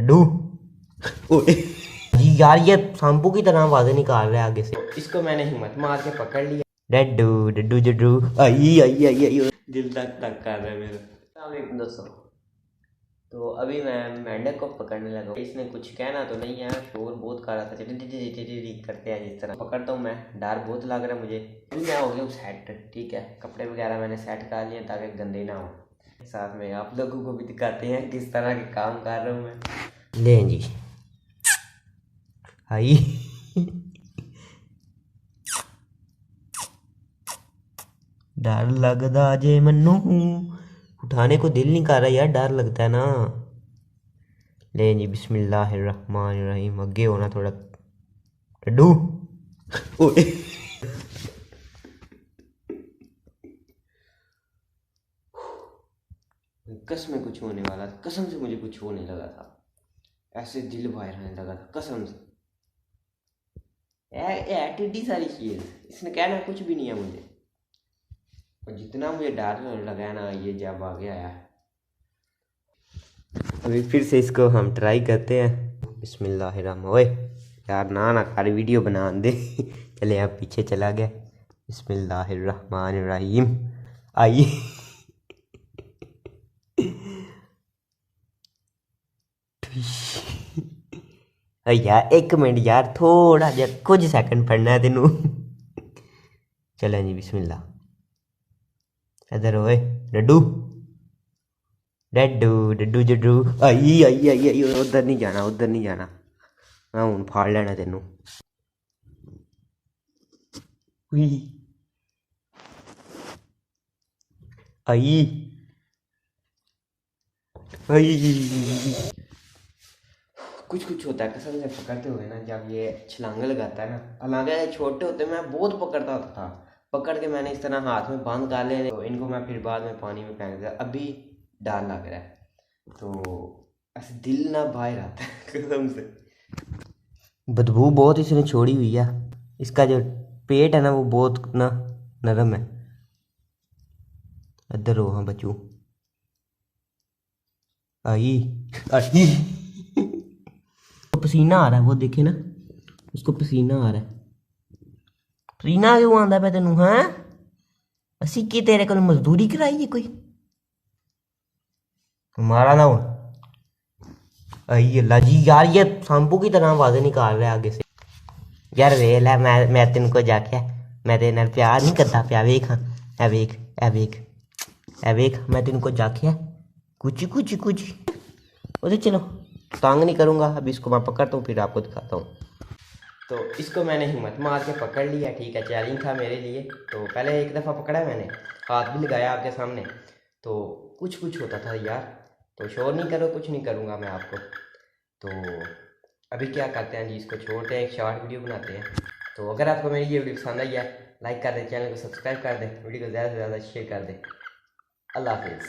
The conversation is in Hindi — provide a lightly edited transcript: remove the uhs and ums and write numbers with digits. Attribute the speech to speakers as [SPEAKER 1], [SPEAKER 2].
[SPEAKER 1] डड्डू। ओए जी यार, ये शैम्पू की तरह आवाजें निकाल रहा है आगे से। इसको मैंने हिम्मत मार के पकड़ लिया। डड्डू डड्डू डड्डू आई आई आई आई, दिल तक तक कर रहा है मेरा। दोस्तों, तो अभी मैं मेंढक को पकड़ने लगा। इसने कुछ कहना तो नहीं है, शोर बहुत कर रहा था, करते हैं जिस तरह पकड़ता हूँ मैं। डर बहुत लग रहा है मुझे। अभी मैं हो गया हूँ सेट, ठीक है। कपड़े वगैरह मैंने सेट कर लिए ताकि गंदे ना हो। साथ में आप लोगों को भी दिखाते हैं किस तरह के काम कर रहा हूँ मैं। ले जी आई डर लगदा जे मन्नू, उठाने को दिल नहीं कर रहा यार, डर लगता है ना। ले जी बिस्मिल्लाहिर्रहमानिर्रहीम। आगे होना थोड़ा। डड्डू। ओए कसम में कुछ होने वाला था, कसम से मुझे कुछ होने लगा था। ऐसे दिल बाहर आने लगा था कसम से। टिड्डी सारी चीज, इसने कहना कुछ भी नहीं है मुझे। और जितना मुझे डर लगा ना, ये जब आ गया है। अभी फिर से इसको हम ट्राई करते हैं। बिस्मिल्लाहिर्रहमान। ओए यार ना कर, वीडियो बना दे। चले आप पीछे चला गया। बिस्मिल्लाहिर्रहमानिर्रहीम। आई यार एक मिनट यार, थोड़ा जा कुछ सेकंड पढ़ना है तेनू। चले जी बिस्मिल्लाह। इधर ओए डड्डू डड्डू डड्डू डड्डू आई आई आई आई। उधर नहीं जाना, उधर नहीं जाना। मैं हूँ फाड़ लेना तेनू। आई आई। कुछ कुछ होता है कसम से पकड़ते हुए ना, जब ये छलांगे लगाता है ना। हालांकि छोटे होते मैं बहुत पकड़ता था। पकड़ के मैंने इस तरह हाथ में बंद कर ले, तो इनको मैं फिर बाद में पानी में फेंक दिया। अभी डर लग रहा है, तो ऐसे दिल ना बाहर आता है कसम से। बदबू बहुत इसने छोड़ी हुई है। इसका जो पेट है ना, वो बहुत ना नरम है। इधर हो हाँ बच्चू। आई आई। पसीना आ रहा है, वो देखे ना, उसको पसीना आ रहा है। पसीना क्यों आंदा पे तेनू? हैं असी की तेरे को मजदूरी कराई है कोई? मारा ना हूं। आई अल्लाह जी यार, ये शैम्पू की तरह आवाजें निकाल रहा है आगे से। यार वेल है, मैं तेन को जाके मैं तेरे नाल प्यार नहीं करता प्या। वेख हाँ, ए वेख ए वेख ए वेख, मैं तेन को जाके कुछ कुछ कुछ उधर। चलो तंग नहीं करूँगा। अब इसको मैं पकड़ता हूँ, फिर आपको दिखाता हूँ। तो इसको मैंने हिम्मत मार के पकड़ लिया, ठीक है। चैलेंज था मेरे लिए। तो पहले एक दफ़ा पकड़ा मैंने, हाथ भी लगाया आपके सामने, तो कुछ कुछ होता था यार। तो शोर नहीं करो, कुछ नहीं करूँगा मैं आपको। तो अभी क्या करते हैं जी, इसको छोड़ते हैं, एक शॉर्ट वीडियो बनाते हैं। तो अगर आपको मेरी ये वीडियो पसंद आई है, लाइक कर दें, चैनल को सब्सक्राइब कर दें, वीडियो को ज़्यादा से ज़्यादा शेयर कर दें। अल्लाह हाफिज़।